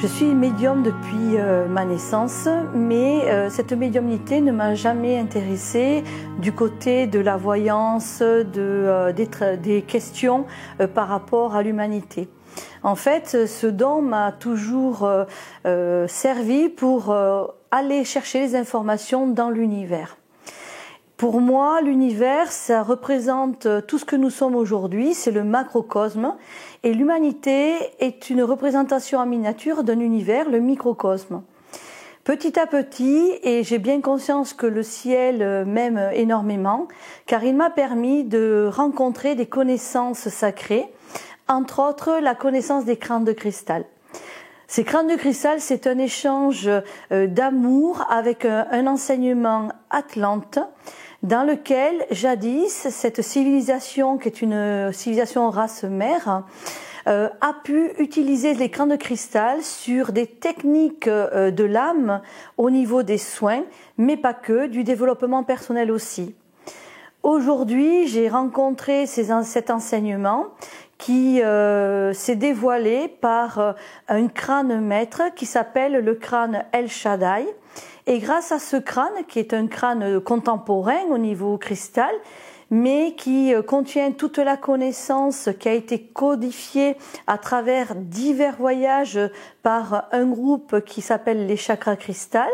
Je suis médium depuis ma naissance, mais cette médiumnité ne m'a jamais intéressée du côté de la voyance, des questions par rapport à l'humanité. En fait, ce don m'a toujours servi pour aller chercher les informations dans l'univers. Pour moi, l'univers, ça représente tout ce que nous sommes aujourd'hui, c'est le macrocosme, et l'humanité est une représentation en miniature d'un univers, le microcosme. Petit à petit, et j'ai bien conscience que le ciel m'aime énormément, car il m'a permis de rencontrer des connaissances sacrées, entre autres la connaissance des crânes de cristal. Ces crânes de cristal, c'est un échange d'amour avec un enseignement atlante, dans lequel, jadis, cette civilisation, qui est une civilisation race-mère, a pu utiliser les crânes de cristal sur des techniques de l'âme au niveau des soins, mais pas que, du développement personnel aussi. Aujourd'hui, j'ai rencontré cet enseignement qui s'est dévoilé par un crâne maître qui s'appelle le crâne El Shaddai. Et grâce à ce crâne, qui est un crâne contemporain au niveau cristal, mais qui contient toute la connaissance qui a été codifiée à travers divers voyages par un groupe qui s'appelle les Chakras Cristal,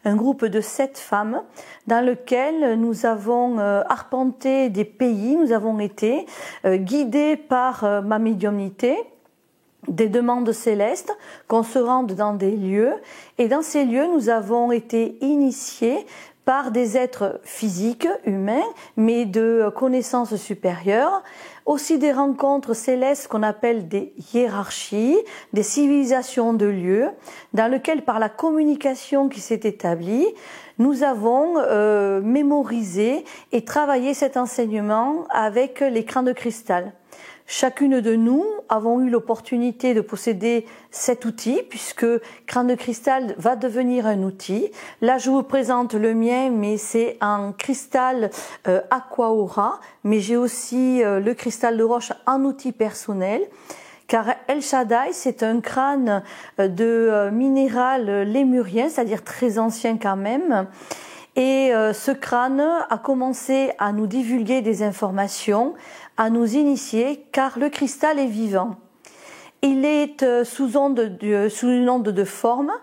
un groupe de 7 femmes dans lequel nous avons arpenté des pays, nous avons été guidés par ma médiumnité, des demandes célestes, qu'on se rende dans des lieux, et dans ces lieux nous avons été initiés par des êtres physiques, humains, mais de connaissances supérieures, aussi des rencontres célestes qu'on appelle des hiérarchies, des civilisations de lieux, dans lesquelles par la communication qui s'est établie, nous avons mémorisé et travaillé cet enseignement avec les crânes de cristal. Chacune de nous avons eu l'opportunité de posséder cet outil, puisque crâne de cristal va devenir un outil. Là, je vous présente le mien, mais c'est un cristal Aqua Aura, mais j'ai aussi le cristal de roche en outil personnel. Car El Shaddai, c'est un crâne de minéral lémurien, c'est-à-dire très ancien quand même. Et ce crâne a commencé à nous divulguer des informations, à nous initier, car le cristal est vivant. Il est sous une onde de forme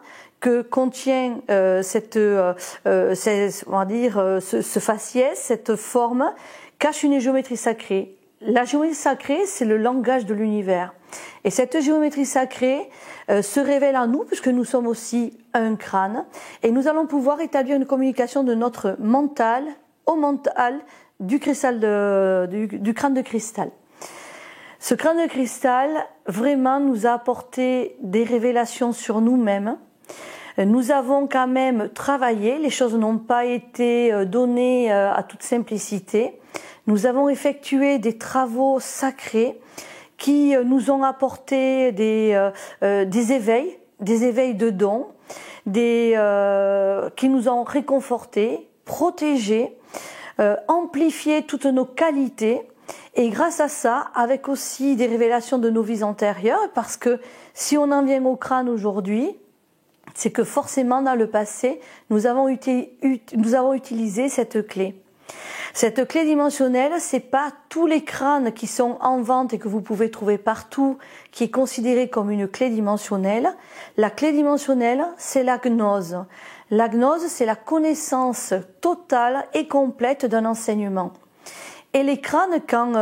que contient ce faciès, cette forme, cache une géométrie sacrée. La géométrie sacrée, c'est le langage de l'univers. Et cette géométrie sacrée se révèle en nous, puisque nous sommes aussi un crâne, et nous allons pouvoir établir une communication de notre mental au mental du crâne de cristal. Ce crâne de cristal, vraiment, nous a apporté des révélations sur nous-mêmes. Nous avons quand même travaillé, les choses n'ont pas été données à toute simplicité. Nous avons effectué des travaux sacrés qui nous ont apporté des éveils de dons, qui nous ont réconfortés, protégés, amplifié toutes nos qualités, et grâce à ça, avec aussi des révélations de nos vies antérieures, parce que si on en vient au crâne aujourd'hui, c'est que forcément dans le passé, nous avons utilisé cette clé. Cette clé dimensionnelle, c'est pas tous les crânes qui sont en vente et que vous pouvez trouver partout qui est considéré comme une clé dimensionnelle. La clé dimensionnelle, c'est la gnose. La gnose, c'est la connaissance totale et complète d'un enseignement. Et les crânes, quand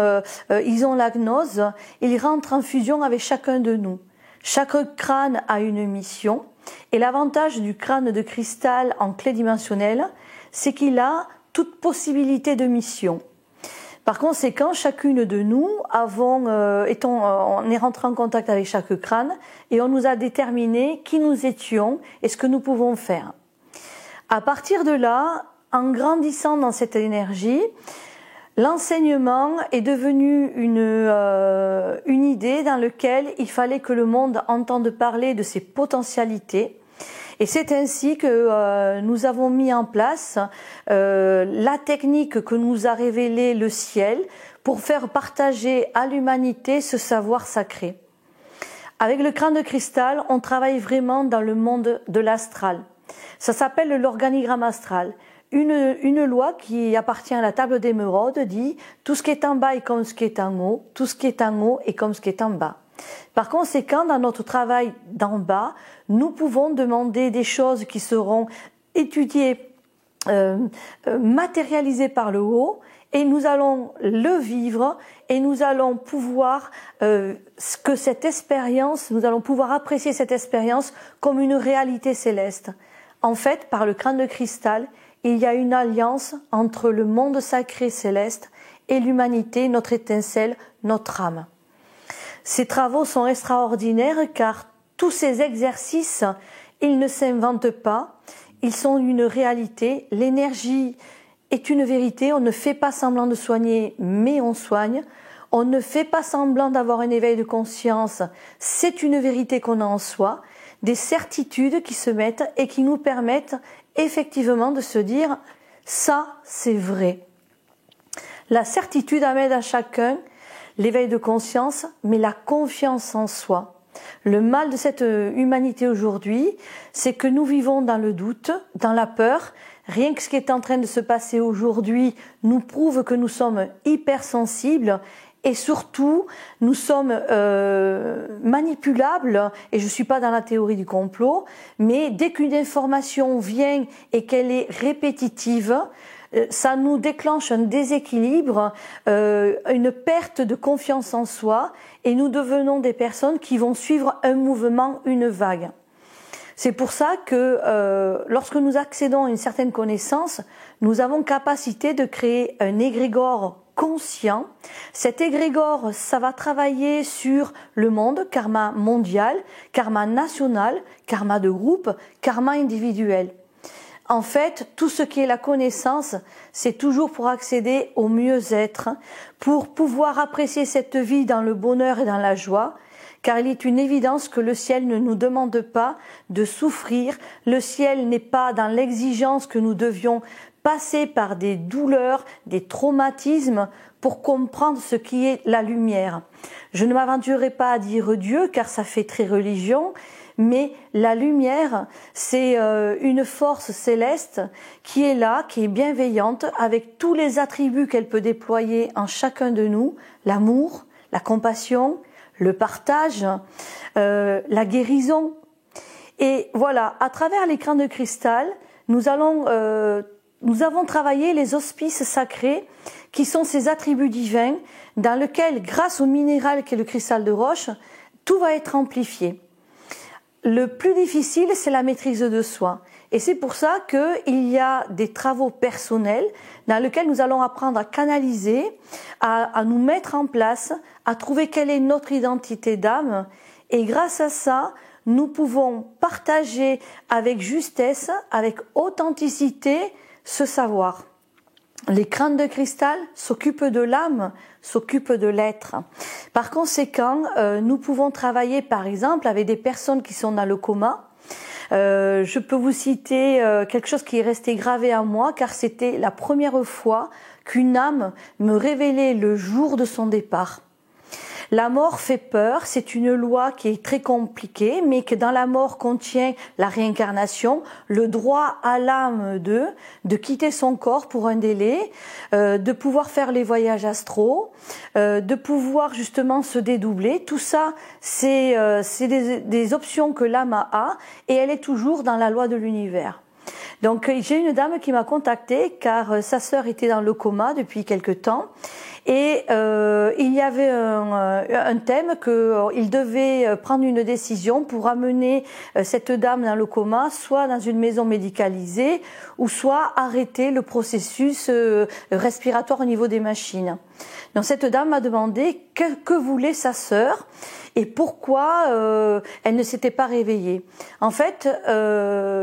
ils ont la gnose, ils rentrent en fusion avec chacun de nous. Chaque crâne a une mission. Et l'avantage du crâne de cristal en clé dimensionnelle, c'est qu'il a toute possibilité de mission. Par conséquent, chacune de nous on est rentré en contact avec chaque crâne et on nous a déterminé qui nous étions et ce que nous pouvons faire. À partir de là, en grandissant dans cette énergie, l'enseignement est devenu une idée dans laquelle il fallait que le monde entende parler de ses potentialités. Et c'est ainsi que nous avons mis en place la technique que nous a révélée le ciel pour faire partager à l'humanité ce savoir sacré. Avec le crâne de cristal, on travaille vraiment dans le monde de l'astral. Ça s'appelle l'organigramme astral. Une loi qui appartient à la table d'émeraude dit « tout ce qui est en bas est comme ce qui est en haut, tout ce qui est en haut est comme ce qui est en bas ». Par conséquent, dans notre travail d'en bas, nous pouvons demander des choses qui seront étudiées, matérialisées par le haut, et nous allons le vivre et nous allons pouvoir nous allons pouvoir apprécier cette expérience comme une réalité céleste. En fait, par le crâne de cristal, il y a une alliance entre le monde sacré céleste et l'humanité, notre étincelle, notre âme. Ces travaux sont extraordinaires car tous ces exercices, ils ne s'inventent pas, ils sont une réalité. L'énergie est une vérité, on ne fait pas semblant de soigner, mais on soigne. On ne fait pas semblant d'avoir un éveil de conscience, c'est une vérité qu'on a en soi, des certitudes qui se mettent et qui nous permettent effectivement de se dire « ça, c'est vrai ». La certitude amène à chacun l'éveil de conscience, mais la confiance en soi. Le mal de cette humanité aujourd'hui, c'est que nous vivons dans le doute, dans la peur. Rien que ce qui est en train de se passer aujourd'hui nous prouve que nous sommes hypersensibles et surtout nous sommes manipulables, et je ne suis pas dans la théorie du complot, mais dès qu'une information vient et qu'elle est répétitive, ça nous déclenche un déséquilibre, une perte de confiance en soi, et nous devenons des personnes qui vont suivre un mouvement, une vague. C'est pour ça que lorsque nous accédons à une certaine connaissance, nous avons capacité de créer un égrégore conscient. Cet égrégore, ça va travailler sur le monde, karma mondial, karma national, karma de groupe, karma individuel. En fait, tout ce qui est la connaissance, c'est toujours pour accéder au mieux-être, pour pouvoir apprécier cette vie dans le bonheur et dans la joie, car il est une évidence que le ciel ne nous demande pas de souffrir. Le ciel n'est pas dans l'exigence que nous devions passer par des douleurs, des traumatismes pour comprendre ce qui est la lumière. Je ne m'aventurerai pas à dire Dieu, car ça fait très religion, mais la lumière, c'est une force céleste qui est là, qui est bienveillante, avec tous les attributs qu'elle peut déployer en chacun de nous, l'amour, la compassion, le partage, la guérison. Et voilà, à travers l'écran de cristal, nous avons travaillé les auspices sacrés, qui sont ces attributs divins, dans lesquels, grâce au minéral qu'est le cristal de roche, tout va être amplifié. Le plus difficile, c'est la maîtrise de soi. Et c'est pour ça qu'il y a des travaux personnels dans lesquels nous allons apprendre à canaliser, à nous mettre en place, à trouver quelle est notre identité d'âme. Et grâce à ça, nous pouvons partager avec justesse, avec authenticité, ce savoir. Les crânes de cristal s'occupent de l'âme, s'occupent de l'être. Par conséquent, nous pouvons travailler par exemple avec des personnes qui sont dans le coma. Je peux vous citer quelque chose qui est resté gravé à moi, car c'était la première fois qu'une âme me révélait le jour de son départ. La mort fait peur, c'est une loi qui est très compliquée, mais que dans la mort contient la réincarnation, le droit à l'âme de quitter son corps pour un délai, de pouvoir faire les voyages astraux, de pouvoir justement se dédoubler. Tout ça, c'est des options que l'âme a, et elle est toujours dans la loi de l'univers. Donc j'ai une dame qui m'a contactée car sa sœur était dans le coma depuis quelque temps. Et il y avait un thème qu'il devait prendre une décision pour amener cette dame dans le coma, soit dans une maison médicalisée, ou soit arrêter le processus respiratoire au niveau des machines. Donc cette dame m'a demandé que voulait sa sœur et pourquoi elle ne s'était pas réveillée. En fait,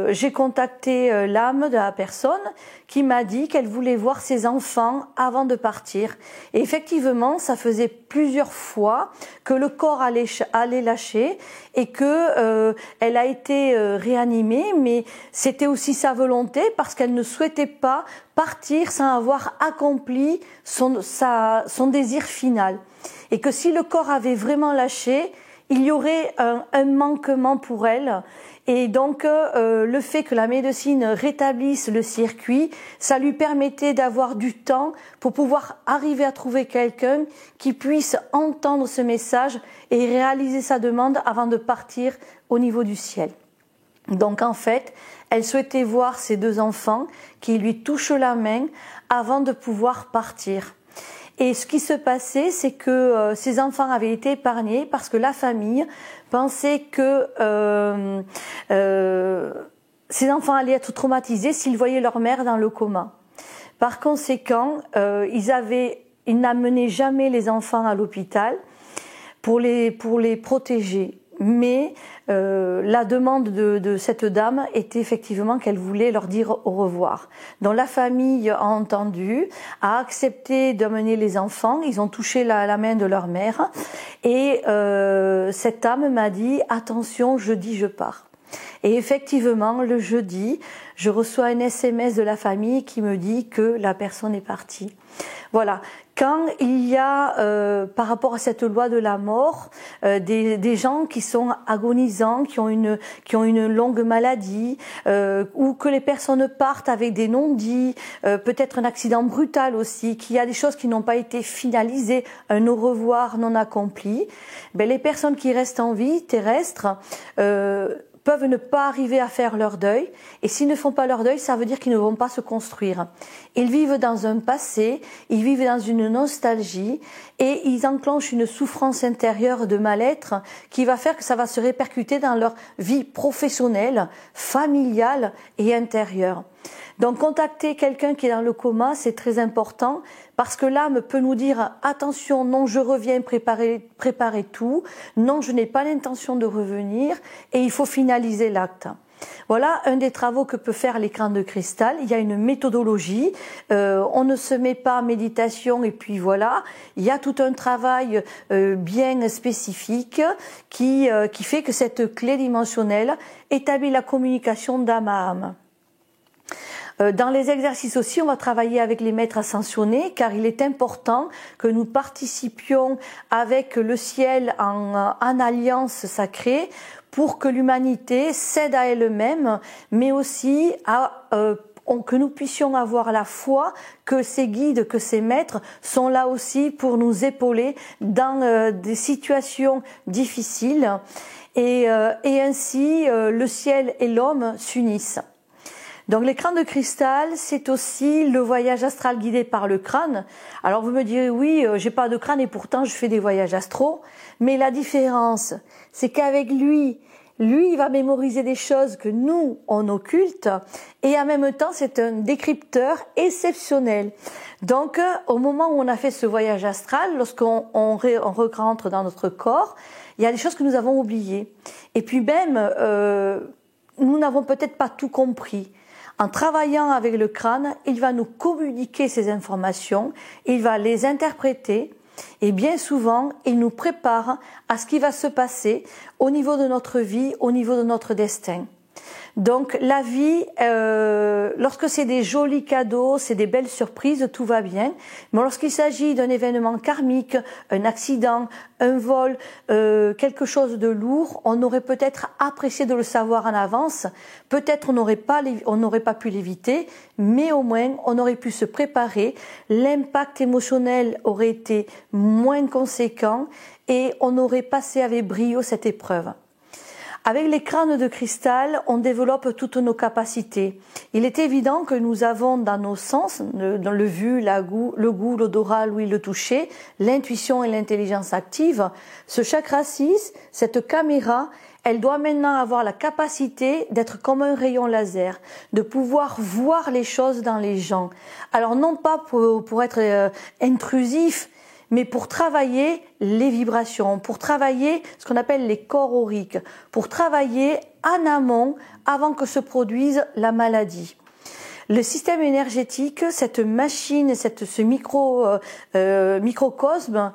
j'ai contacté l'âme de la personne qui m'a dit qu'elle voulait voir ses enfants avant de partir. Et effectivement, ça faisait plusieurs fois que le corps allait lâcher et que elle a été réanimée, mais c'était aussi sa volonté parce qu'elle ne souhaitait pas partir sans avoir accompli son désir final. Et que si le corps avait vraiment lâché, il y aurait un manquement pour elle. Et donc, le fait que la médecine rétablisse le circuit, ça lui permettait d'avoir du temps pour pouvoir arriver à trouver quelqu'un qui puisse entendre ce message et réaliser sa demande avant de partir au niveau du ciel. Donc, en fait, elle souhaitait voir ses 2 enfants qui lui touchent la main avant de pouvoir partir. Et ce qui se passait, c'est que ces enfants avaient été épargnés parce que la famille pensait que ces enfants allaient être traumatisés s'ils voyaient leur mère dans le coma. Par conséquent, ils n'amenaient jamais les enfants à l'hôpital pour les protéger. Mais la demande de cette dame était effectivement qu'elle voulait leur dire au revoir. Donc la famille a entendu, a accepté d'amener les enfants. Ils ont touché la main de leur mère. Et cette dame m'a dit « Attention, jeudi, je pars ». Et effectivement, le jeudi, je reçois un SMS de la famille qui me dit que la personne est partie. Voilà. Quand il y a, par rapport à cette loi de la mort, des gens qui sont agonisants, qui ont une longue maladie, ou que les personnes partent avec des non-dits, peut-être un accident brutal aussi, qu'il y a des choses qui n'ont pas été finalisées, un au revoir non accompli, ben les personnes qui restent en vie terrestre peuvent ne pas arriver à faire leur deuil, et s'ils ne font pas leur deuil, ça veut dire qu'ils ne vont pas se construire. Ils vivent dans un passé, ils vivent dans une nostalgie, et ils enclenchent une souffrance intérieure de mal-être qui va faire que ça va se répercuter dans leur vie professionnelle, familiale et intérieure. Donc contacter quelqu'un qui est dans le coma, c'est très important parce que l'âme peut nous dire « Attention, non, je reviens préparer tout, non, je n'ai pas l'intention de revenir » et il faut finaliser l'acte. Voilà un des travaux que peut faire l'écran de cristal. Il y a une méthodologie, on ne se met pas en méditation et puis voilà. Il y a tout un travail bien spécifique qui fait que cette clé dimensionnelle établit la communication d'âme à âme. Dans les exercices aussi, on va travailler avec les maîtres ascensionnés car il est important que nous participions avec le ciel en alliance sacrée pour que l'humanité s'aide à elle-même, mais aussi que nous puissions avoir la foi que ces guides, que ces maîtres sont là aussi pour nous épauler dans des situations difficiles et ainsi le ciel et l'homme s'unissent. Donc l'écran de cristal, c'est aussi le voyage astral guidé par le crâne. Alors vous me direz, oui, j'ai pas de crâne et pourtant je fais des voyages astraux. Mais la différence, c'est qu'avec lui, il va mémoriser des choses que nous, on occulte. Et en même temps, c'est un décrypteur exceptionnel. Donc au moment où on a fait ce voyage astral, lorsqu'on rentre dans notre corps, il y a des choses que nous avons oubliées. Et puis même, nous n'avons peut-être pas tout compris. En travaillant avec le crâne, il va nous communiquer ces informations, il va les interpréter et bien souvent, il nous prépare à ce qui va se passer au niveau de notre vie, au niveau de notre destin. Donc la vie, lorsque c'est des jolis cadeaux, c'est des belles surprises, tout va bien. Mais lorsqu'il s'agit d'un événement karmique, un accident, un vol, quelque chose de lourd, on aurait peut-être apprécié de le savoir en avance. Peut-être on n'aurait pas pu l'éviter, mais au moins on aurait pu se préparer. L'impact émotionnel aurait été moins conséquent et on aurait passé avec brio cette épreuve. Avec les crânes de cristal, on développe toutes nos capacités. Il est évident que nous avons dans nos sens, dans le vu, le goût, l'odorat, l'ouïe, le toucher, l'intuition et l'intelligence active. Ce chakra 6, cette caméra, elle doit maintenant avoir la capacité d'être comme un rayon laser, de pouvoir voir les choses dans les gens. Alors non pas pour être intrusif, mais pour travailler les vibrations, pour travailler ce qu'on appelle les corps auriques, pour travailler en amont avant que se produise la maladie. Le système énergétique, cette machine, ce microcosme,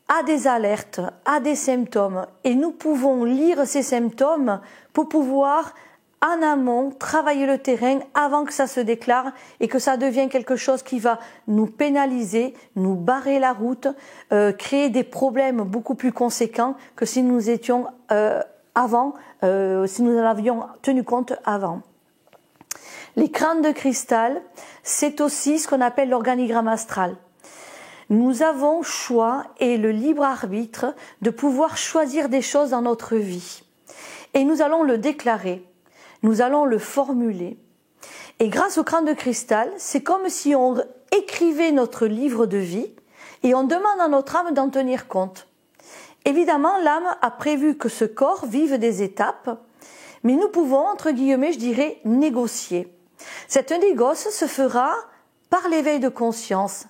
a des alertes, a des symptômes, et nous pouvons lire ces symptômes pour pouvoir en amont, travailler le terrain avant que ça se déclare et que ça devienne quelque chose qui va nous pénaliser, nous barrer la route, créer des problèmes beaucoup plus conséquents que si nous étions si nous en avions tenu compte avant. Les crânes de cristal, c'est aussi ce qu'on appelle l'organigramme astral. Nous avons choix et le libre arbitre de pouvoir choisir des choses dans notre vie. Et nous allons le déclarer, nous allons le formuler. Et grâce au crâne de cristal, c'est comme si on écrivait notre livre de vie et on demande à notre âme d'en tenir compte. Évidemment, l'âme a prévu que ce corps vive des étapes, mais nous pouvons, entre guillemets, je dirais, négocier. Cette négoce se fera par l'éveil de conscience.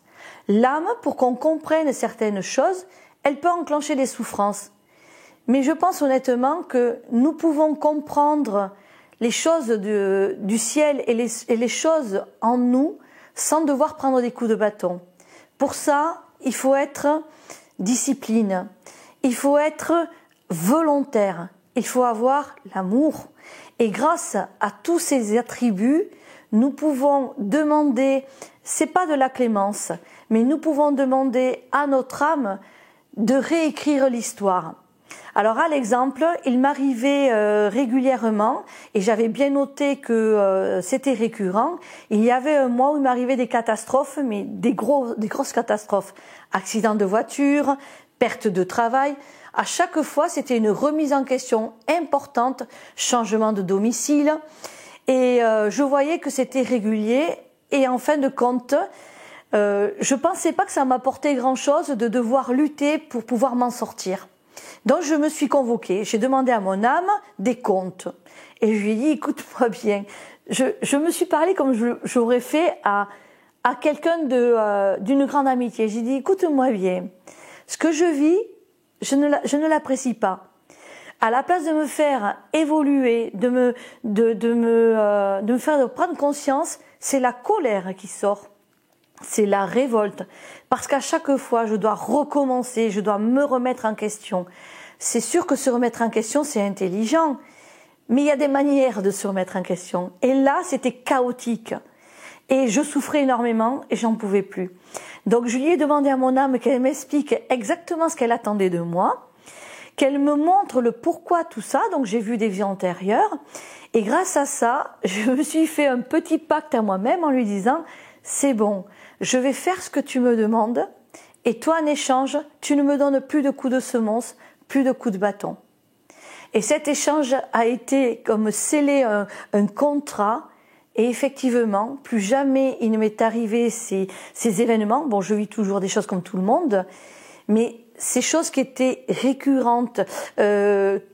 L'âme, pour qu'on comprenne certaines choses, elle peut enclencher des souffrances. Mais je pense honnêtement que nous pouvons comprendre les choses du ciel et les choses en nous sans devoir prendre des coups de bâton. Pour ça, il faut être discipline, il faut être volontaire, il faut avoir l'amour. Et grâce à tous ces attributs, nous pouvons demander, c'est pas de la clémence, mais nous pouvons demander à notre âme de réécrire l'histoire. Alors à l'exemple, il m'arrivait régulièrement, et j'avais bien noté que c'était récurrent, il y avait un mois où il m'arrivait des catastrophes, mais des grosses catastrophes. Accident de voiture, perte de travail. À chaque fois, c'était une remise en question importante, changement de domicile, et je voyais que c'était régulier, et en fin de compte, je pensais pas que ça m'apportait grand-chose de devoir lutter pour pouvoir m'en sortir. Donc je me suis convoquée, j'ai demandé à mon âme des comptes. Et je lui ai dit, écoute-moi bien, je me suis parlé comme j'aurais fait à quelqu'un d'une grande amitié. J'ai dit, écoute-moi bien, ce que je vis, je ne l'apprécie pas. À la place de me faire évoluer, de me faire prendre conscience, c'est la colère qui sort. C'est la révolte. Parce qu'à chaque fois, je dois recommencer, je dois me remettre en question. C'est sûr que se remettre en question, c'est intelligent. Mais il y a des manières de se remettre en question. Et là, c'était chaotique. Et je souffrais énormément et j'en pouvais plus. Donc je lui ai demandé à mon âme qu'elle m'explique exactement ce qu'elle attendait de moi, qu'elle me montre le pourquoi tout ça. Donc j'ai vu des vies antérieures. Et grâce à ça, je me suis fait un petit pacte à moi-même en lui disant, c'est bon, je vais faire ce que tu me demandes et toi en échange, tu ne me donnes plus de coups de semonce, plus de coups de bâton. Et cet échange a été comme sceller un contrat et effectivement, plus jamais il ne m'est arrivé ces événements. Bon, je vis toujours des choses comme tout le monde, mais ces choses qui étaient récurrentes,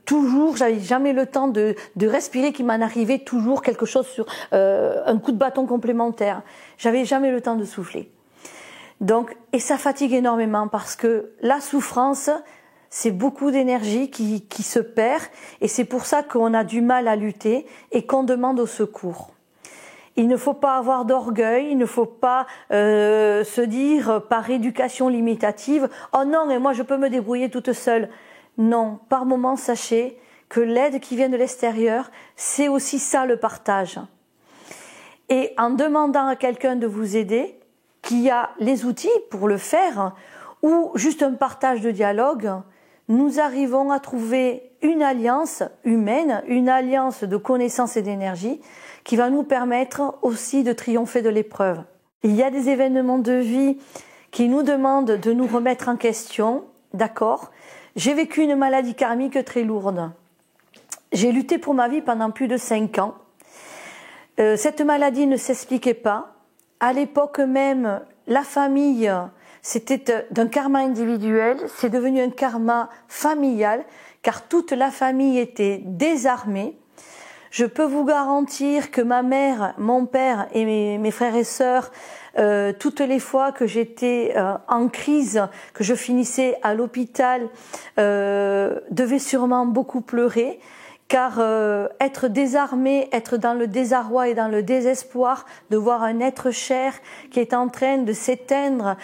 toujours, j'avais jamais le temps de respirer, qu'il m'en arrivait toujours quelque chose sur un coup de bâton complémentaire. J'avais jamais le temps de souffler. Donc, et ça fatigue énormément parce que la souffrance, c'est beaucoup d'énergie qui se perd et c'est pour ça qu'on a du mal à lutter et qu'on demande au secours. Il ne faut pas avoir d'orgueil, il ne faut pas se dire par éducation limitative « Oh non, mais moi je peux me débrouiller toute seule ». Non, par moments, sachez que l'aide qui vient de l'extérieur, c'est aussi ça le partage. Et en demandant à quelqu'un de vous aider, qui a les outils pour le faire, ou juste un partage de dialogue, nous arrivons à trouver une alliance humaine, une alliance de connaissances et d'énergie qui va nous permettre aussi de triompher de l'épreuve. Il y a des événements de vie qui nous demandent de nous remettre en question, d'accord ? J'ai vécu une maladie karmique très lourde. J'ai lutté pour ma vie pendant plus de 5 ans. Cette maladie ne s'expliquait pas. À l'époque même, la famille, c'était d'un karma individuel, c'est devenu un karma familial, car toute la famille était désarmée. Je peux vous garantir que ma mère, mon père et mes frères et sœurs, toutes les fois que j'étais en crise, que je finissais à l'hôpital, devaient sûrement beaucoup pleurer, car être désarmé, être dans le désarroi et dans le désespoir de voir un être cher qui est en train de s'éteindre,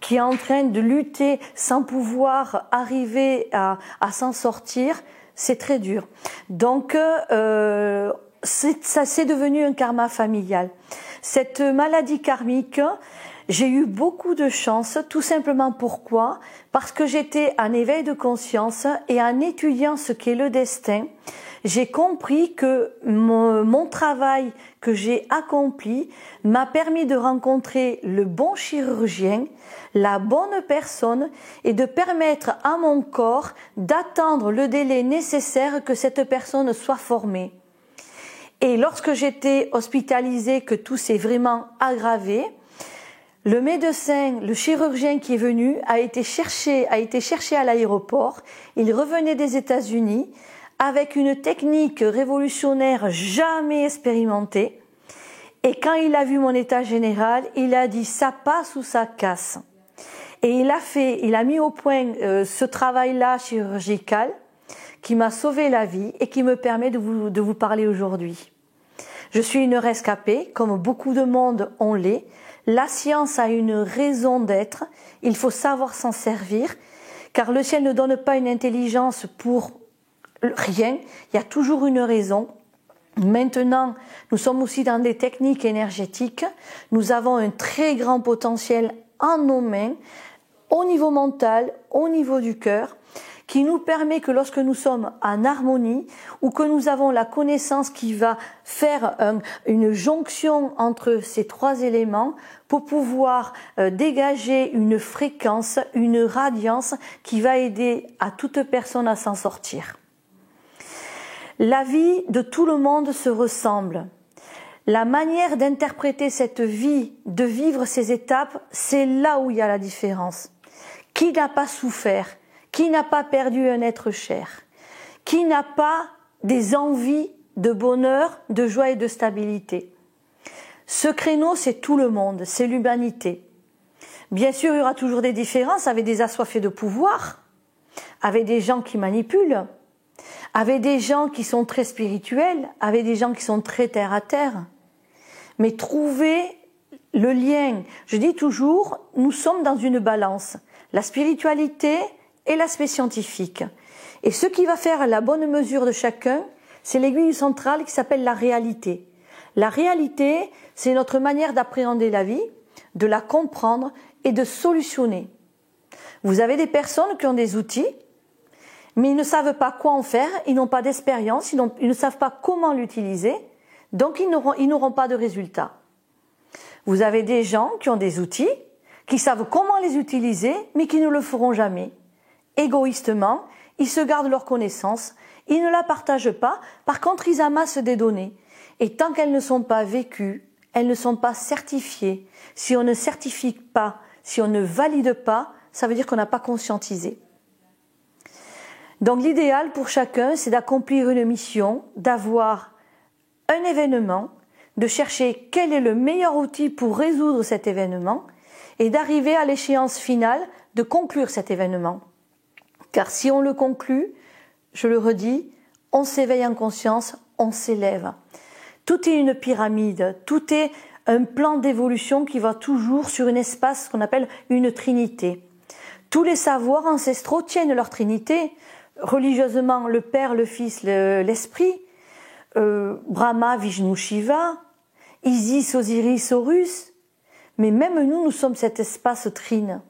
qui est en train de lutter sans pouvoir arriver à s'en sortir, c'est très dur. Donc, ça c'est devenu un karma familial. Cette maladie karmique, j'ai eu beaucoup de chance, tout simplement pourquoi? Parce que j'étais en éveil de conscience et en étudiant ce qu'est le destin, j'ai compris que mon travail que j'ai accompli m'a permis de rencontrer le bon chirurgien, la bonne personne et de permettre à mon corps d'attendre le délai nécessaire que cette personne soit formée. Et lorsque j'étais hospitalisée, que tout s'est vraiment aggravé, le médecin, le chirurgien qui est venu a été cherché à l'aéroport. Il revenait des États-Unis avec une technique révolutionnaire jamais expérimentée. Et quand il a vu mon état général, il a dit ça passe ou ça casse. Et il a mis au point ce travail-là chirurgical qui m'a sauvé la vie et qui me permet de vous parler aujourd'hui. Je suis une rescapée, comme beaucoup de monde on l'est. La science a une raison d'être, il faut savoir s'en servir, car le ciel ne donne pas une intelligence pour rien, il y a toujours une raison. Maintenant, nous sommes aussi dans des techniques énergétiques, nous avons un très grand potentiel en nos mains, au niveau mental, au niveau du cœur, qui nous permet que lorsque nous sommes en harmonie ou que nous avons la connaissance qui va faire une jonction entre ces trois éléments pour pouvoir dégager une fréquence, une radiance qui va aider à toute personne à s'en sortir. La vie de tout le monde se ressemble. La manière d'interpréter cette vie, de vivre ces étapes, c'est là où il y a la différence. Qui n'a pas souffert ? Qui n'a pas perdu un être cher? Qui n'a pas des envies de bonheur, de joie et de stabilité? Ce créneau, c'est tout le monde, c'est l'humanité. Bien sûr, il y aura toujours des différences avec des assoiffés de pouvoir, avec des gens qui manipulent, avec des gens qui sont très spirituels, avec des gens qui sont très terre à terre. Mais trouver le lien, je dis toujours, nous sommes dans une balance. La spiritualité et l'aspect scientifique. Et ce qui va faire la bonne mesure de chacun, c'est l'aiguille centrale qui s'appelle la réalité. La réalité, c'est notre manière d'appréhender la vie, de la comprendre et de solutionner. Vous avez des personnes qui ont des outils, mais ils ne savent pas quoi en faire, ils n'ont pas d'expérience, ils ne savent pas comment l'utiliser, donc ils n'auront pas de résultat. Vous avez des gens qui ont des outils, qui savent comment les utiliser, mais qui ne le feront jamais. Égoïstement, ils se gardent leur connaissance, ils ne la partagent pas, par contre ils amassent des données. Et tant qu'elles ne sont pas vécues, elles ne sont pas certifiées. Si on ne certifie pas, si on ne valide pas, ça veut dire qu'on n'a pas conscientisé. Donc l'idéal pour chacun, c'est d'accomplir une mission, d'avoir un événement, de chercher quel est le meilleur outil pour résoudre cet événement et d'arriver à l'échéance finale de conclure cet événement. Car si on le conclut, je le redis, on s'éveille en conscience, on s'élève. Tout est une pyramide, tout est un plan d'évolution qui va toujours sur un espace qu'on appelle une trinité. Tous les savoirs ancestraux tiennent leur trinité, religieusement le Père, le Fils, l'Esprit, Brahma, Vishnu, Shiva, Isis, Osiris, Horus, mais même nous sommes cet espace trine.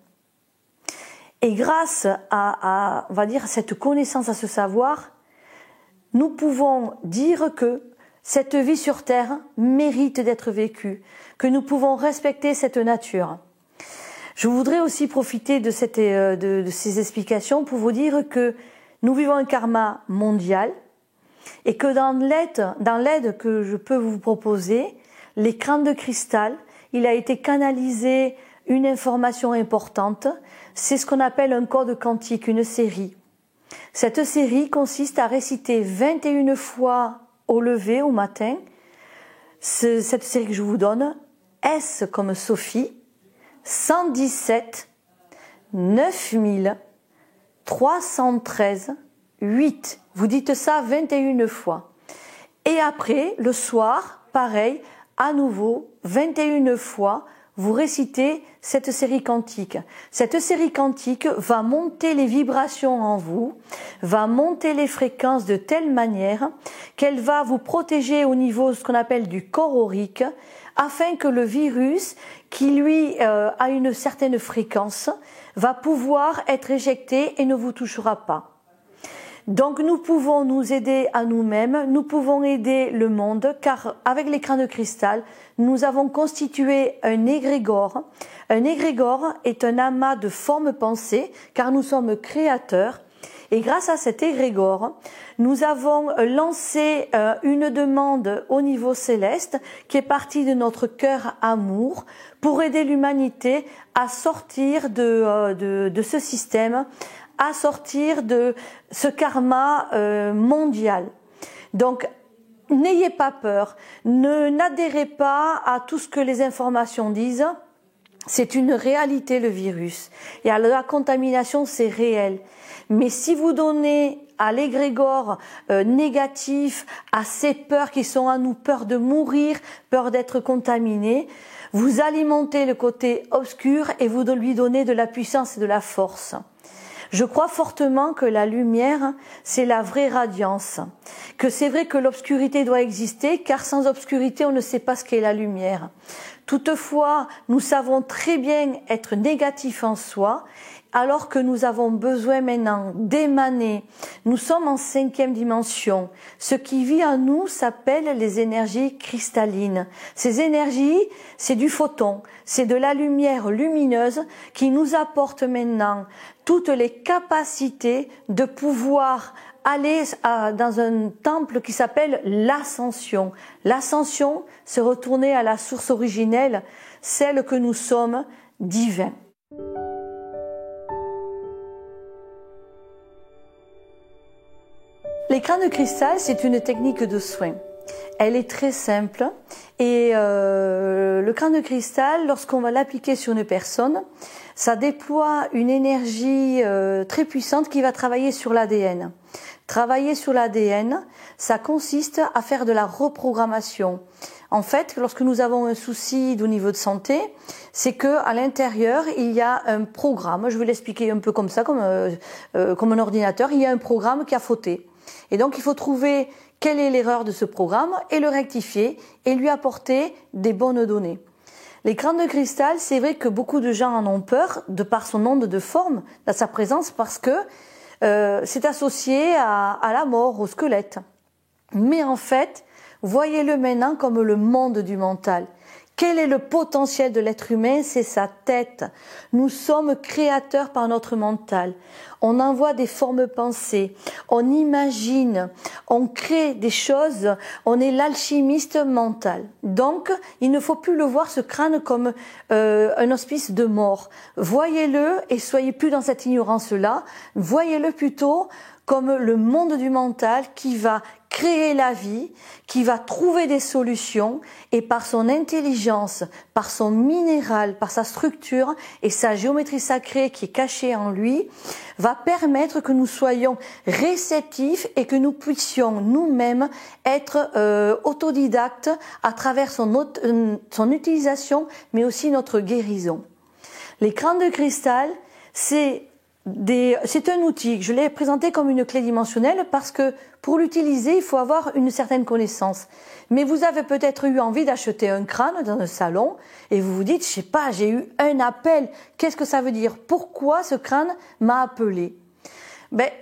Et grâce à on va dire, cette connaissance, à ce savoir, nous pouvons dire que cette vie sur Terre mérite d'être vécue, que nous pouvons respecter cette nature. Je voudrais aussi profiter de ces explications pour vous dire que nous vivons un karma mondial et que dans l'aide que je peux vous proposer, l'écran de cristal, il a été canalisé une information importante, c'est ce qu'on appelle un code quantique, une série. Cette série consiste à réciter 21 fois au lever, au matin, cette série que je vous donne, S comme Sophie, 117 9000 313 8. Vous dites ça 21 fois. Et après, le soir, pareil, à nouveau, 21 fois, vous récitez cette série quantique. Cette série quantique va monter les vibrations en vous, va monter les fréquences de telle manière qu'elle va vous protéger au niveau ce qu'on appelle du corps aurique, afin que le virus, qui lui a une certaine fréquence, va pouvoir être éjecté et ne vous touchera pas. Donc nous pouvons nous aider à nous-mêmes, nous pouvons aider le monde, car avec l'écran de cristal, nous avons constitué un égrégore. Un égrégore est un amas de formes pensées, car nous sommes créateurs. Et grâce à cet égrégore, nous avons lancé une demande au niveau céleste qui est partie de notre cœur amour pour aider l'humanité à sortir de ce système, à sortir de ce karma mondial. Donc, n'ayez pas peur, n'adhérez pas à tout ce que les informations disent. C'est une réalité, le virus. Et la contamination, c'est réel. Mais si vous donnez à l'égrégore négatif, à ces peurs qui sont à nous, peur de mourir, peur d'être contaminé, vous alimentez le côté obscur et vous lui donnez de la puissance et de la force. Je crois fortement que la lumière, c'est la vraie radiance. Que c'est vrai que l'obscurité doit exister, car sans obscurité, on ne sait pas ce qu'est la lumière. Toutefois, nous savons très bien être négatifs en soi, alors que nous avons besoin maintenant d'émaner. Nous sommes en 5e dimension. Ce qui vit en nous s'appelle les énergies cristallines. Ces énergies, c'est du photon, c'est de la lumière lumineuse qui nous apporte maintenant toutes les capacités de pouvoir aller dans un temple qui s'appelle l'ascension. L'ascension, c'est retourner à la source originelle, celle que nous sommes, divin. L'écran de cristal, c'est une technique de soin. Elle est très simple et l'écran de cristal, lorsqu'on va l'appliquer sur une personne, ça déploie une énergie très puissante qui va travailler sur l'ADN. Travailler sur l'ADN, ça consiste à faire de la reprogrammation. En fait, lorsque nous avons un souci au niveau de santé, c'est que à l'intérieur, il y a un programme. Je vais l'expliquer un peu comme ça, comme un ordinateur. Il y a un programme qui a fauté. Et donc, il faut trouver quelle est l'erreur de ce programme et le rectifier et lui apporter des bonnes données. L'écran de cristal, c'est vrai que beaucoup de gens en ont peur de par son onde de forme, à sa présence, parce que c'est associé à la mort, au squelette. Mais en fait, voyez-le maintenant comme le monde du mental. Quel est le potentiel de l'être humain? C'est sa tête. Nous sommes créateurs par notre mental. On envoie des formes pensées, on imagine, on crée des choses, on est l'alchimiste mental. Donc, il ne faut plus le voir ce crâne comme un hospice de mort. Voyez-le et soyez plus dans cette ignorance-là. Voyez-le plutôt comme le monde du mental qui va créer la vie, qui va trouver des solutions et par son intelligence, par son minéral, par sa structure et sa géométrie sacrée qui est cachée en lui, va permettre que nous soyons réceptifs et que nous puissions nous-mêmes être autodidactes à travers son utilisation, mais aussi notre guérison. L'écran de cristal, c'est un outil. Je l'ai présenté comme une clé dimensionnelle parce que pour l'utiliser, il faut avoir une certaine connaissance. Mais vous avez peut-être eu envie d'acheter un crâne dans un salon et vous vous dites, je sais pas, j'ai eu un appel. Qu'est-ce que ça veut dire? Pourquoi ce crâne m'a appelé?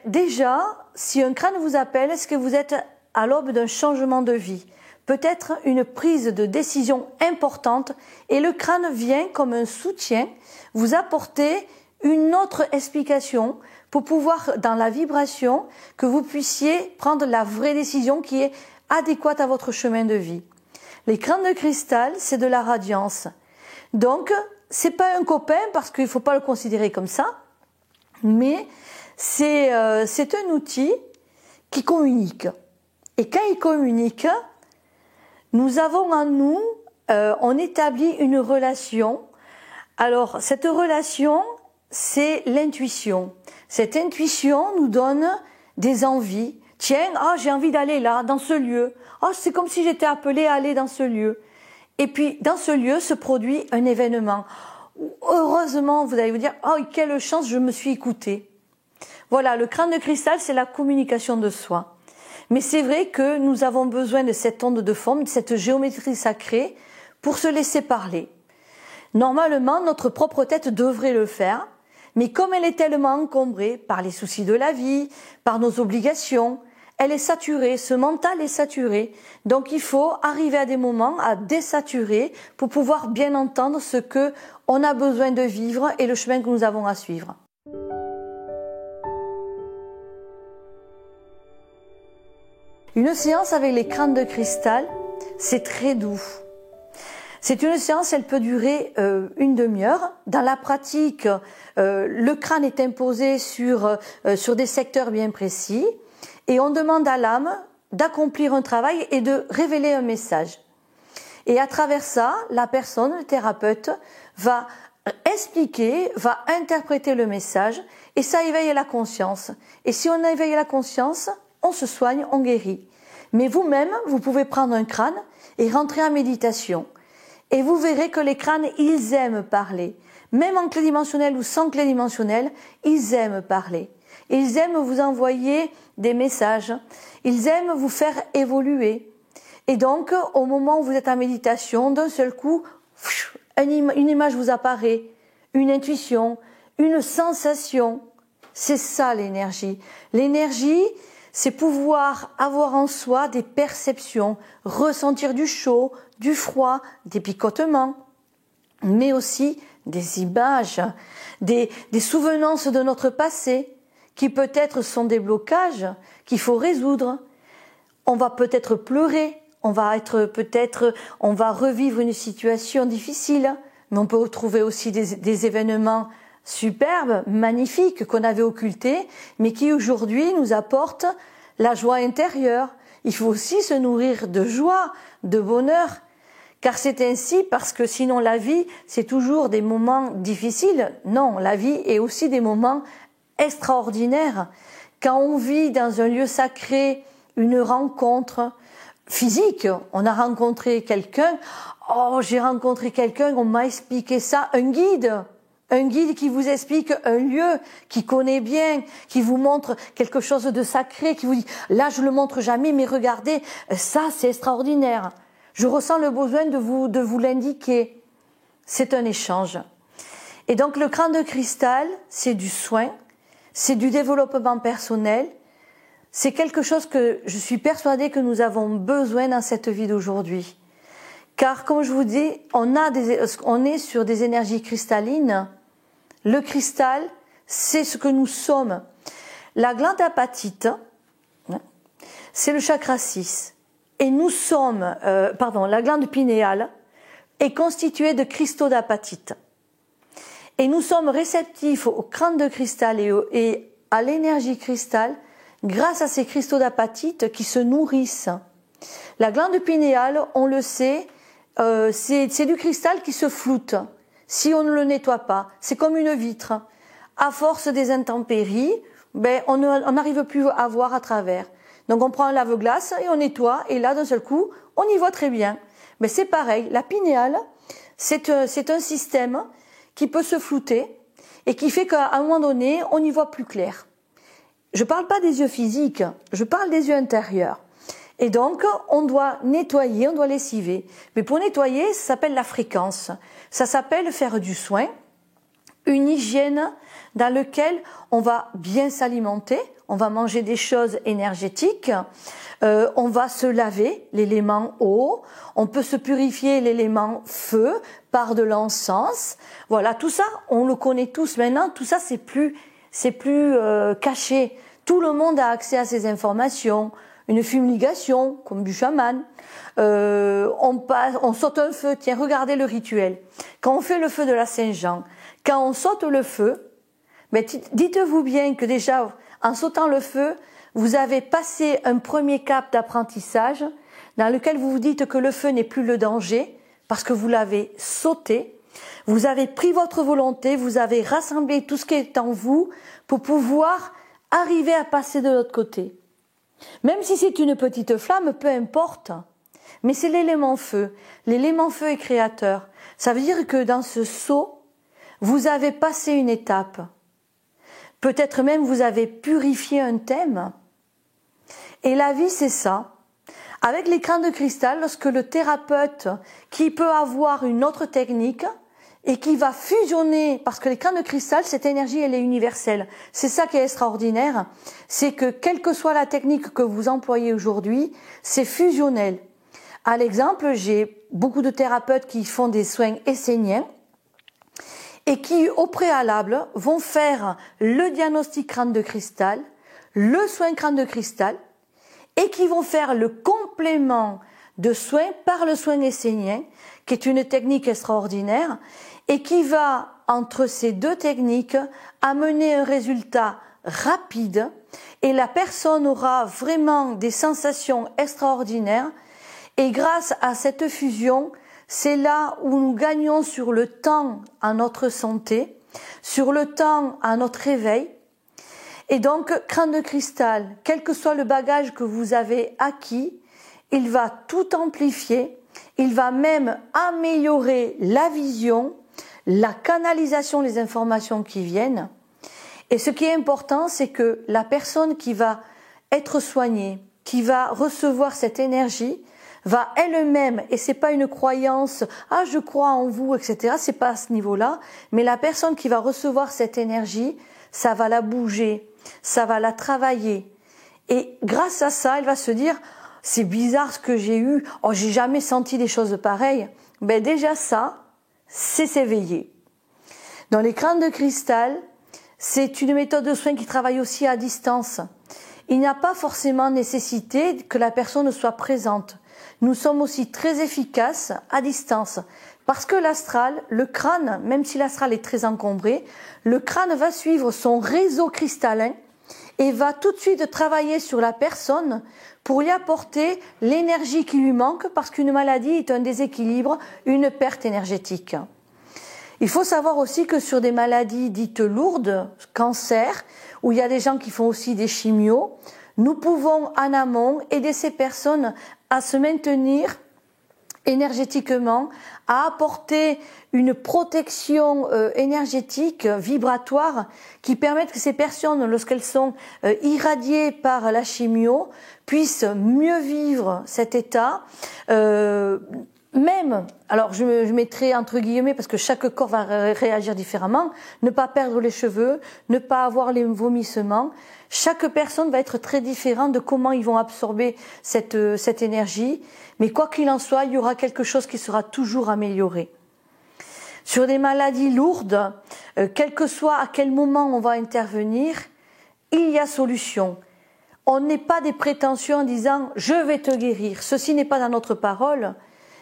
Déjà, si un crâne vous appelle, est-ce que vous êtes à l'aube d'un changement de vie? Peut-être une prise de décision importante et le crâne vient comme un soutien vous apporter une autre explication pour pouvoir, dans la vibration, que vous puissiez prendre la vraie décision qui est adéquate à votre chemin de vie. L'écran de cristal, c'est de la radiance. Donc, c'est pas un copain parce qu'il faut pas le considérer comme ça, mais c'est un outil qui communique. Et quand il communique, nous avons en nous, on établit une relation. Alors, cette relation, c'est l'intuition. Cette intuition nous donne des envies. Tiens, j'ai envie d'aller là, dans ce lieu. C'est comme si j'étais appelée à aller dans ce lieu. Et puis, dans ce lieu se produit un événement. Heureusement, vous allez vous dire, oh, quelle chance, je me suis écoutée. Voilà, le crâne de cristal, c'est la communication de soi. Mais c'est vrai que nous avons besoin de cette onde de forme, de cette géométrie sacrée, pour se laisser parler. Normalement, notre propre tête devrait le faire, mais comme elle est tellement encombrée par les soucis de la vie, par nos obligations, elle est saturée, ce mental est saturé. Donc il faut arriver à des moments à désaturer pour pouvoir bien entendre ce que on a besoin de vivre et le chemin que nous avons à suivre. Une séance avec les crânes de cristal, c'est très doux. C'est une séance, elle peut durer une demi-heure. Dans la pratique, le crâne est imposé sur des secteurs bien précis et on demande à l'âme d'accomplir un travail et de révéler un message. Et à travers ça, la personne, le thérapeute, va expliquer, va interpréter le message et ça éveille la conscience. Et si on éveille la conscience, on se soigne, on guérit. Mais vous-même, vous pouvez prendre un crâne et rentrer en méditation. Et vous verrez que les crânes, ils aiment parler. Même en clé dimensionnelle ou sans clé dimensionnelle, ils aiment parler. Ils aiment vous envoyer des messages. Ils aiment vous faire évoluer. Et donc, au moment où vous êtes en méditation, d'un seul coup, une image vous apparaît, une intuition, une sensation. C'est ça l'énergie. L'énergie, c'est pouvoir avoir en soi des perceptions, ressentir du chaud, du froid, des picotements, mais aussi des images, des souvenances de notre passé, qui peut-être sont des blocages qu'il faut résoudre. On va peut-être pleurer, on va revivre une situation difficile, mais on peut retrouver aussi des événements superbes, magnifiques, qu'on avait occultés, mais qui aujourd'hui nous apportent la joie intérieure. Il faut aussi se nourrir de joie, de bonheur, car c'est ainsi, parce que sinon la vie, c'est toujours des moments difficiles. Non, la vie est aussi des moments extraordinaires. Quand on vit dans un lieu sacré, une rencontre physique, on a rencontré quelqu'un, j'ai rencontré quelqu'un, on m'a expliqué ça, un guide qui vous explique un lieu, qui connaît bien, qui vous montre quelque chose de sacré, qui vous dit, là je le montre jamais, mais regardez, ça c'est extraordinaire. Je ressens le besoin de vous l'indiquer. C'est un échange. Et donc le crâne de cristal, c'est du soin, c'est du développement personnel, c'est quelque chose que je suis persuadée que nous avons besoin dans cette vie d'aujourd'hui. Car comme je vous dis, on est sur des énergies cristallines. Le cristal, c'est ce que nous sommes. La glande apatite, c'est le chakra 6. Et nous sommes, la glande pinéale est constituée de cristaux d'apatite. Et nous sommes réceptifs au crâne de cristal et à l'énergie cristal grâce à ces cristaux d'apatite qui se nourrissent. La glande pinéale, on le sait, c'est du cristal qui se floute si on ne le nettoie pas. C'est comme une vitre. À force des intempéries, on n'arrive plus à voir à travers. Donc on prend un lave-glace et on nettoie, et là d'un seul coup, on y voit très bien. Mais c'est pareil, la pinéale, c'est un système qui peut se flouter et qui fait qu'à un moment donné, on y voit plus clair. Je parle pas des yeux physiques, je parle des yeux intérieurs. Et donc, on doit nettoyer, on doit lessiver. Mais pour nettoyer, ça s'appelle la fréquence. Ça s'appelle faire du soin, une hygiène dans laquelle on va bien s'alimenter, on va manger des choses énergétiques, on va se laver, l'élément eau, on peut se purifier l'élément feu par de l'encens. Voilà, tout ça, on le connaît tous maintenant, tout ça c'est plus caché. Tout le monde a accès à ces informations. Une fumigation, comme du chaman. On saute un feu. Tiens, regardez le rituel. Quand on fait le feu de la Saint-Jean, quand on saute le feu, dites-vous bien que déjà, en sautant le feu, vous avez passé un premier cap d'apprentissage dans lequel vous vous dites que le feu n'est plus le danger parce que vous l'avez sauté. Vous avez pris votre volonté, vous avez rassemblé tout ce qui est en vous pour pouvoir arriver à passer de l'autre côté. Même si c'est une petite flamme, peu importe. mais c'est l'élément feu. L'élément feu est créateur. Ça veut dire que dans ce seau, vous avez passé une étape. Peut-être même vous avez purifié un thème. Et la vie, c'est ça. Avec l'écran de cristal, lorsque le thérapeute, qui peut avoir une autre technique, et qui va fusionner, parce que l'écran de cristal, cette énergie, elle est universelle. C'est ça qui est extraordinaire, c'est que quelle que soit la technique que vous employez aujourd'hui, c'est fusionnel. À l'exemple, j'ai beaucoup de thérapeutes qui font des soins esséniens et qui, au préalable, vont faire le diagnostic crâne de cristal, le soin crâne de cristal, et qui vont faire le complément de soins par le soin essénien, qui est une technique extraordinaire, et qui va, entre ces deux techniques, amener un résultat rapide, et la personne aura vraiment des sensations extraordinaires, et grâce à cette fusion, c'est là où nous gagnons sur le temps à notre santé, sur le temps à notre éveil. Et donc, crâne de cristal, quel que soit le bagage que vous avez acquis, il va tout amplifier, il va même améliorer la vision, la canalisation des informations qui viennent. Et ce qui est important, c'est que la personne qui va être soignée, qui va recevoir cette énergie, va elle-même, et c'est pas une croyance, ah je crois en vous, etc., c'est pas à ce niveau-là, mais la personne qui va recevoir cette énergie, ça va la bouger, ça va la travailler. Et grâce à ça, elle va se dire, c'est bizarre ce que j'ai eu, oh j'ai jamais senti des choses pareilles. Ben déjà ça, c'est s'éveiller. Dans les crânes de cristal, c'est une méthode de soin qui travaille aussi à distance. Il n'y a pas forcément nécessité que la personne soit présente. Nous sommes aussi très efficaces à distance. Parce que l'astral, le crâne, même si l'astral est très encombré, le crâne va suivre son réseau cristallin et va tout de suite travailler sur la personne pour lui apporter l'énergie qui lui manque parce qu'une maladie est un déséquilibre, une perte énergétique. Il faut savoir aussi que sur des maladies dites lourdes, cancer, où il y a des gens qui font aussi des chimios, nous pouvons en amont aider ces personnes à se maintenir énergétiquement, à apporter une protection énergétique, vibratoire, qui permette que ces personnes, lorsqu'elles sont irradiées par la chimio, puissent mieux vivre cet état. Même, alors je mettrai entre guillemets parce que chaque corps va réagir différemment, ne pas perdre les cheveux, ne pas avoir les vomissements. Chaque personne va être très différente de comment ils vont absorber cette énergie. Mais quoi qu'il en soit, il y aura quelque chose qui sera toujours amélioré. Sur des maladies lourdes, quel que soit à quel moment on va intervenir, il y a solution. On n'est pas des prétentions en disant « je vais te guérir ». Ceci n'est pas dans notre parole.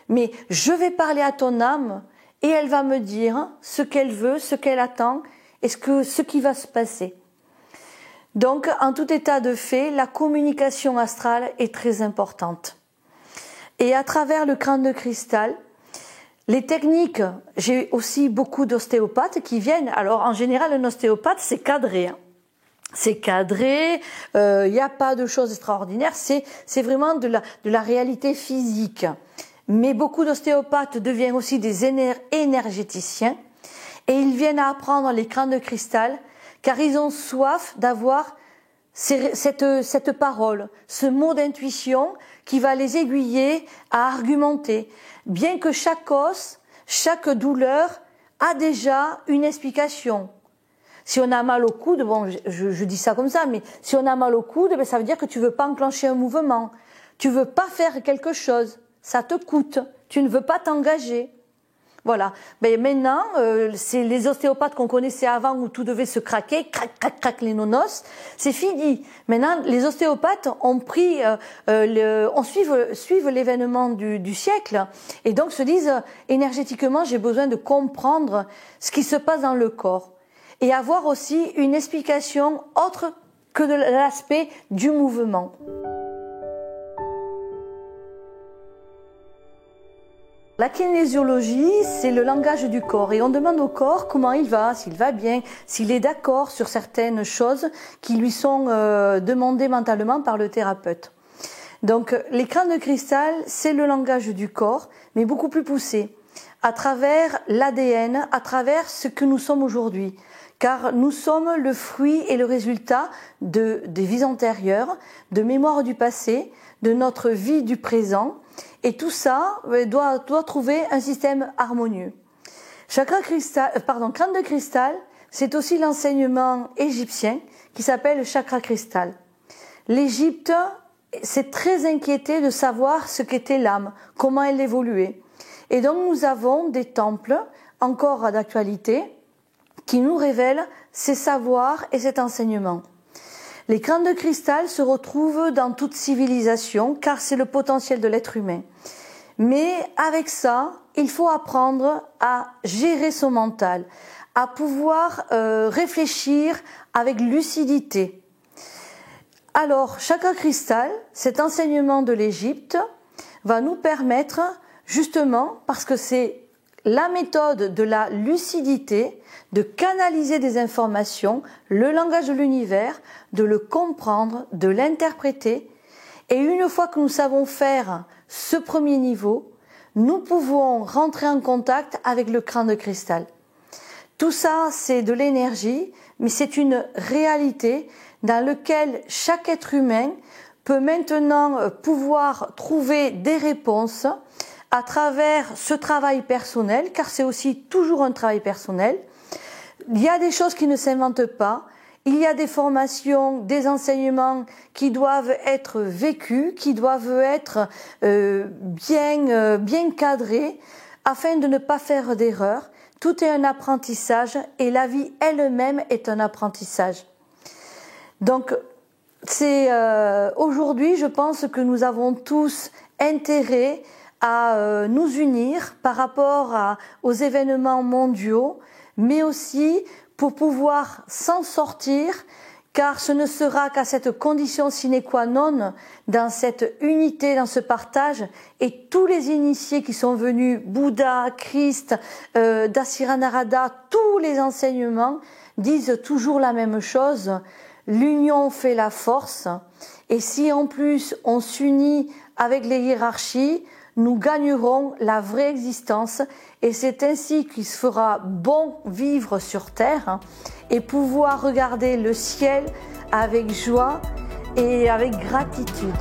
Mais je vais parler à ton âme et elle va me dire ce qu'elle veut, ce qu'elle attend et ce qui va se passer. Donc, en tout état de fait, la communication astrale est très importante. Et à travers le crâne de cristal, les techniques, j'ai aussi beaucoup d'ostéopathes qui viennent. Alors, en général, un ostéopathe, c'est cadré. C'est cadré, il n'y a pas de choses extraordinaires, c'est vraiment de la réalité physique. Mais beaucoup d'ostéopathes deviennent aussi des énergéticiens et ils viennent à apprendre les crânes de cristal car ils ont soif d'avoir cette parole, ce mot d'intuition qui va les aiguiller à argumenter. Bien que chaque os, chaque douleur a déjà une explication. Si on a mal au coude, bon, je dis ça comme ça, mais si on a mal au coude, ben ça veut dire que tu veux pas enclencher un mouvement, tu veux pas faire quelque chose. Ça te coûte, tu ne veux pas t'engager. Voilà. Ben maintenant, c'est les ostéopathes qu'on connaissait avant où tout devait se craquer, crac, crac, crac les nonos, c'est fini. Maintenant, les ostéopathes ont pris, suivent l'événement du siècle et donc se disent énergétiquement, j'ai besoin de comprendre ce qui se passe dans le corps et avoir aussi une explication autre que de l'aspect du mouvement. La kinésiologie, c'est le langage du corps et on demande au corps comment il va, s'il va bien, s'il est d'accord sur certaines choses qui lui sont demandées mentalement par le thérapeute. Donc l'écran de cristal, c'est le langage du corps, mais beaucoup plus poussé, à travers l'ADN, à travers ce que nous sommes aujourd'hui. Car nous sommes le fruit et le résultat des vies antérieures, de mémoires du passé, de notre vie du présent, et tout ça doit trouver un système harmonieux. Crâne de cristal, c'est aussi l'enseignement égyptien qui s'appelle chakra cristal. L'Égypte s'est très inquiétée de savoir ce qu'était l'âme, comment elle évoluait. Et donc nous avons des temples, encore d'actualité, qui nous révèlent ces savoirs et cet enseignement. Les crânes de cristal se retrouvent dans toute civilisation car c'est le potentiel de l'être humain. Mais avec ça, il faut apprendre à gérer son mental, à pouvoir réfléchir avec lucidité. Alors, chakra cristal, cet enseignement de l'Égypte, va nous permettre, justement, parce que c'est la méthode de la lucidité, de canaliser des informations, le langage de l'univers, de le comprendre, de l'interpréter. Et une fois que nous savons faire ce premier niveau, nous pouvons rentrer en contact avec le crâne de cristal. Tout ça, c'est de l'énergie, mais c'est une réalité dans laquelle chaque être humain peut maintenant pouvoir trouver des réponses à travers ce travail personnel, car c'est aussi toujours un travail personnel. Il y a des choses qui ne s'inventent pas, il y a des formations, des enseignements qui doivent être vécus, qui doivent être bien cadrés, afin de ne pas faire d'erreurs. Tout est un apprentissage et la vie elle-même est un apprentissage. Donc, aujourd'hui, je pense que nous avons tous intérêt à nous unir par rapport aux événements mondiaux, mais aussi pour pouvoir s'en sortir, car ce ne sera qu'à cette condition sine qua non, dans cette unité, dans ce partage, et tous les initiés qui sont venus, Bouddha, Christ, Dassira Narada, tous les enseignements disent toujours la même chose: l'union fait la force, et si en plus on s'unit avec les hiérarchies, nous gagnerons la vraie existence, et c'est ainsi qu'il se fera bon vivre sur terre et pouvoir regarder le ciel avec joie et avec gratitude.